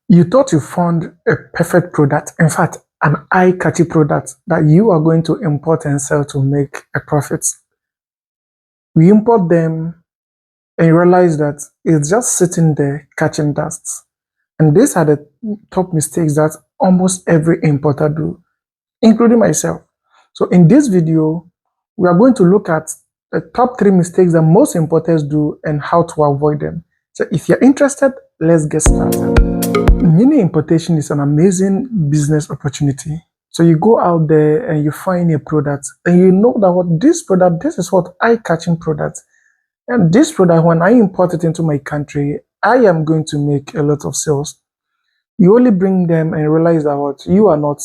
You thought you found a perfect product, in fact, an eye-catchy product that you are going to import and sell to make a profit. We import them and you realize that it's just sitting there catching dust. And these are the top mistakes that almost every importer do, including myself. So in this video, we are going to look at the top 3 mistakes that most importers do and how to avoid them. So if you're interested, let's get started. Mini importation is an amazing business opportunity. So you go out there and you find a product and you know that this is what eye-catching product. And this product, when I import it into my country, I am going to make a lot of sales. You only bring them and realize that what you are not,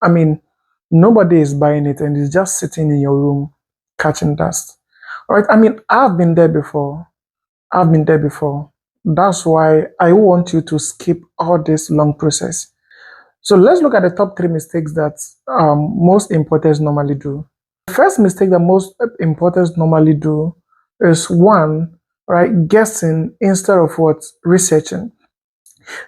I mean, nobody is buying it and it's just sitting in your room catching dust. All right. I mean, I've been there before. I've been there before. That's why I want you to skip all this long process. So let's look at the top 3 mistakes that most importers normally do. The first mistake that most importers normally do is one, right, guessing instead of what researching.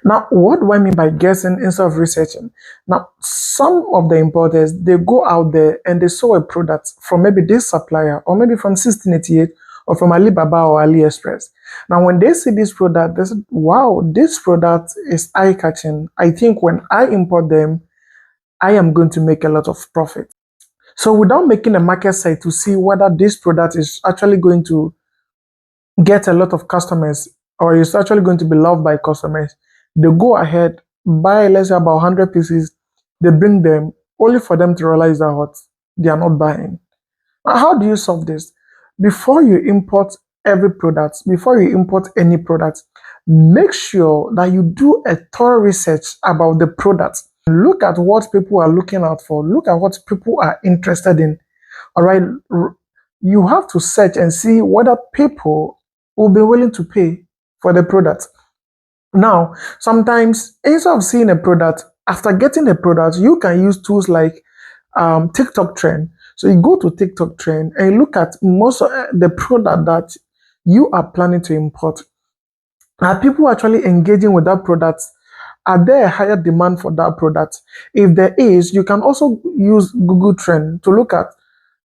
Now, what do I mean by guessing instead of researching? Now, some of the importers, they go out there and they saw a product from maybe this supplier or maybe from 1688 or from Alibaba or AliExpress. Now, when they see this product, they say, wow, this product is eye-catching. I think when I import them, I am going to make a lot of profit. So without making a market site to see whether this product is actually going to get a lot of customers or is actually going to be loved by customers, they go ahead, buy, let's say, about 100 pieces, they bring them only for them to realize that what they are not buying. Now, how do you solve this? Before you import before you import any product, make sure that you do a thorough research about the product. Look at what people are looking out for. Look at what people are interested in. All right. You have to search and see whether people will be willing to pay for the product. Now, sometimes instead of seeing a product, after getting a product, you can use tools like TikTok trend. So you go to TikTok trend and look at most of the product that you are planning to import. Are people actually engaging with that product? Are there a higher demand for that product? If there is, you can also use Google Trend to look at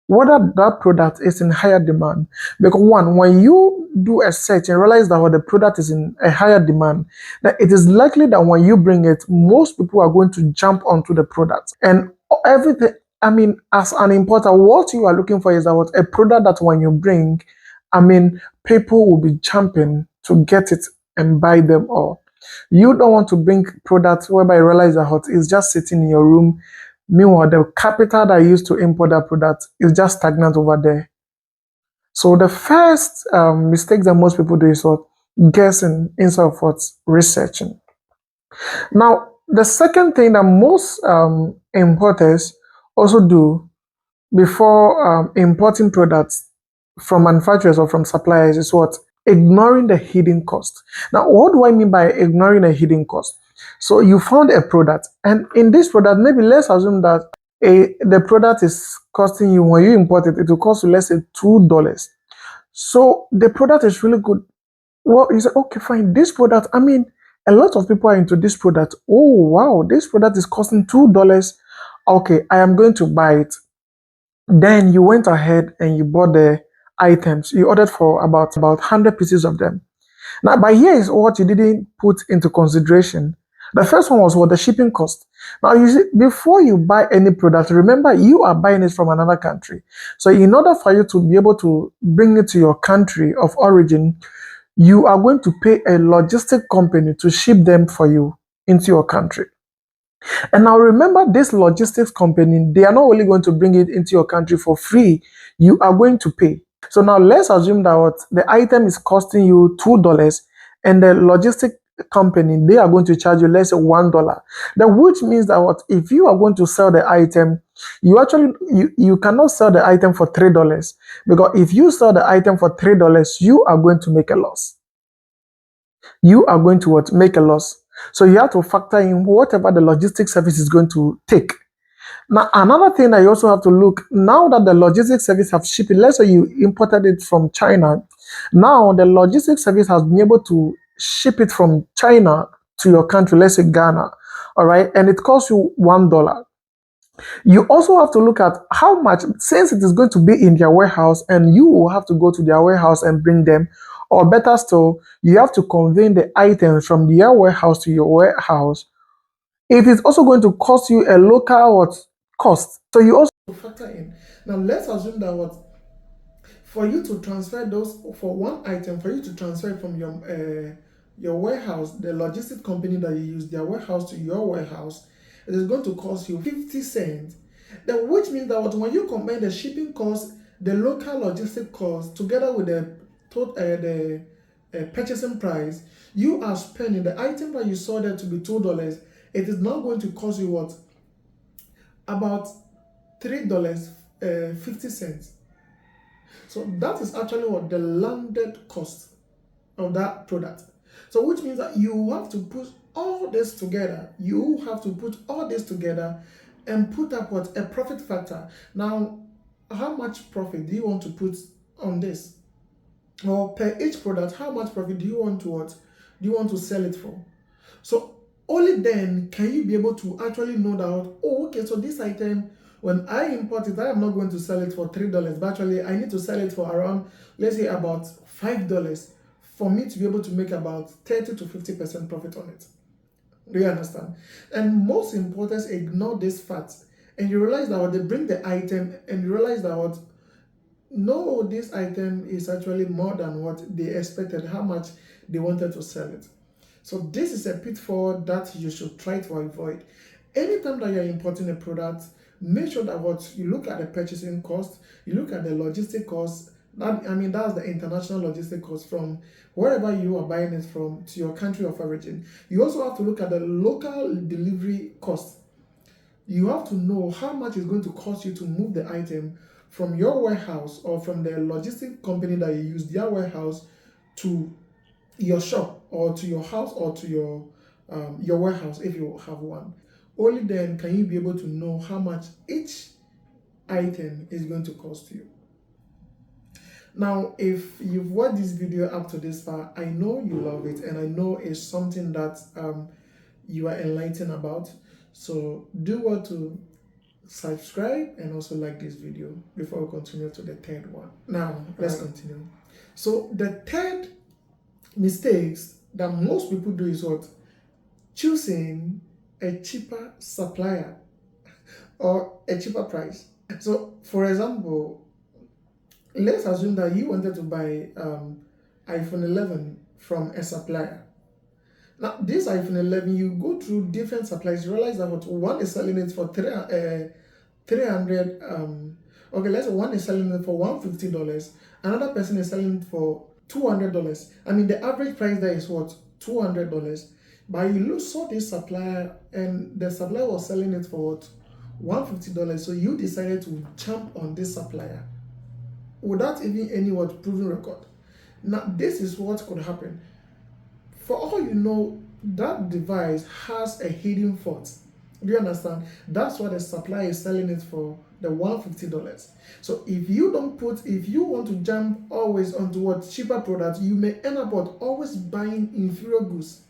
whether that product is in higher demand. Because one, when you do a search and realize that the product is in a higher demand, that it is likely that when you bring it, most people are going to jump onto the product. And everything, I mean, as an importer, what you are looking for is that a product that when you bring, I mean, people will be jumping to get it and buy them all. You don't want to bring products whereby you realize that it's just sitting in your room. Meanwhile, the capital that you used to import that product is just stagnant over there. So the first mistake that most people do is what? Guessing instead of what? Researching. Now, the second thing that most importers also do before importing products from manufacturers or from suppliers is what? Ignoring the hidden cost. Now, what do I mean by ignoring a hidden cost? So you found a product, and in this product, maybe let's assume that the product is costing you, when you import it, it will cost you, let's say, $2. So the product is really good. Well, you say, okay, fine, this product, I mean, a lot of people are into this product. Oh, wow, this product is costing $2. Okay, I am going to buy it. Then you went ahead and you bought the items. You ordered for about 100 pieces of them. Now, but here is what you didn't put into consideration. The first one was what? The shipping cost. Now, you see, before you buy any product, remember you are buying it from another country. So in order for you to be able to bring it to your country of origin, you are going to pay a logistic company to ship them for you into your country. And now remember, this logistics company, they are not only going to bring it into your country for free, you are going to pay. So now let's assume that the item is costing you $2 and the logistic company, they are going to charge you, let's say, $1. Then which means that if you are going to sell the item, you cannot sell the item for $3, because if you sell the item for $3, you are going to make a loss. You are going to make a loss. So you have to factor in whatever the logistics service is going to take. Now, another thing that you also have to look, now that the logistics service have shipped it, let's say you imported it from China, now the logistics service has been able to ship it from China to your country, let's say Ghana, all right, and it costs you $1. You also have to look at how much, since it is going to be in their warehouse, and you will have to go to their warehouse and bring them, or better still, you have to convey the items from their warehouse to your warehouse. It is also going to cost you a local what cost. So you also factor in. Now let's assume that what for you to transfer those for one item, for you to transfer it from your warehouse, the logistic company that you use, their warehouse to your warehouse, it is going to cost you 50 cents. Then which means that what, when you combine the shipping cost, the local logistic cost, together with the purchasing price, you are spending the item that you saw there to be $2. It is now going to cost you what, about $3.50. So that is actually what the landed cost of that product. So which means that you have to put all this together. You have to put all this together and put up what a profit factor. Now, how much profit do you want to put on this? Or per each product, how much profit do you want to what? Do you want to sell it for? So only then can you be able to actually know that, oh, okay, so this item, when I import it, I am not going to sell it for $3, but actually I need to sell it for around, let's say about $5 for me to be able to make about 30 to 50% profit on it. Do you understand? And most importers ignore this fact, and you realize that when they bring the item and you realize that what, no, this item is actually more than what they expected, how much they wanted to sell it. So this is a pitfall that you should try to avoid. Anytime that you're importing a product, make sure that what you look at the purchasing cost, you look at the logistic cost. That, I mean, that's the international logistic cost from wherever you are buying it from to your country of origin. You also have to look at the local delivery cost. You have to know how much it's going to cost you to move the item from your warehouse or from the logistic company that you use, their warehouse, to your shop or to your house or to your warehouse if you have one. Only then can you be able to know how much each item is going to cost you. Now, if you've watched this video up to this far, I know you love it and I know it's something that you are enlightened about. So do what to subscribe and also like this video before we continue to the third one. Now, let's continue. So the third mistakes that most people do is what? Choosing a cheaper supplier or a cheaper price. So, for example, let's assume that you wanted to buy iPhone 11 from a supplier. Now, this iPhone 11, you go through different suppliers, you realize that what one is selling it for 300. Okay, let's say one is selling it for $150, another person is selling it for $200. I mean, the average price there is what? $200. But you saw this supplier, and the supplier was selling it for what? $150. So you decided to jump on this supplier without even any what proven record. Now, this is what could happen. For all you know, that device has a hidden fault. Do you understand? That's why the supplier is selling it for the $150. So if you want to jump always onto what cheaper products, you may end up what always buying inferior goods.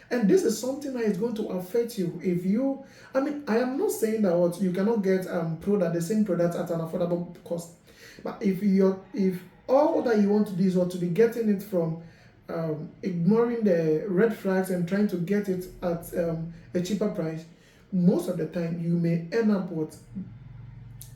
And this is something that is going to affect you if you, I mean, I am not saying that what you cannot get the same product at an affordable cost. But if all that you want to do is what to be getting it from ignoring the red flags and trying to get it at a cheaper price, most of the time you may end up with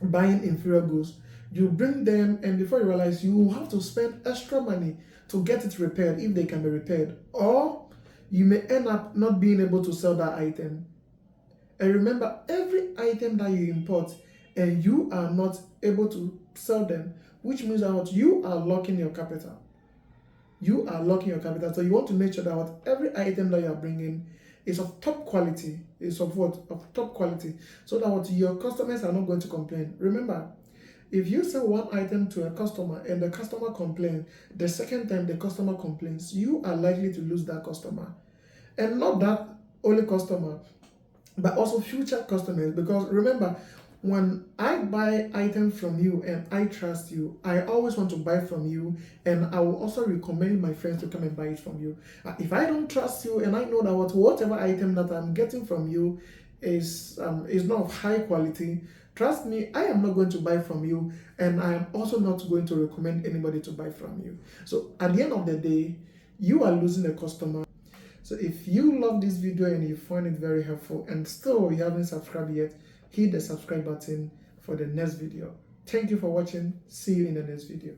buying inferior goods. You bring them, and before you realize, you have to spend extra money to get it repaired if they can be repaired, or you may end up not being able to sell that item. And remember, every item that you import and you are not able to sell them, which means that you are locking your capital. You are locking your capital. So you want to make sure that every item that you are bringing is of top quality. Is of what? Of top quality. So that your customers are not going to complain. Remember, if you sell one item to a customer and the customer complains, the second time the customer complains, you are likely to lose that customer. And not that only customer, but also future customers. Because remember, When I buy items from you and I trust you, I always want to buy from you, and I will also recommend my friends to come and buy it from you. If I don't trust you and I know that whatever item that I'm getting from you is not of high quality, trust me, I am not going to buy from you, and I am also not going to recommend anybody to buy from you. So at the end of the day, you are losing a customer. So if you love this video and you find it very helpful and still you haven't subscribed yet, hit the subscribe button for the next video. Thank you for watching. See you in the next video.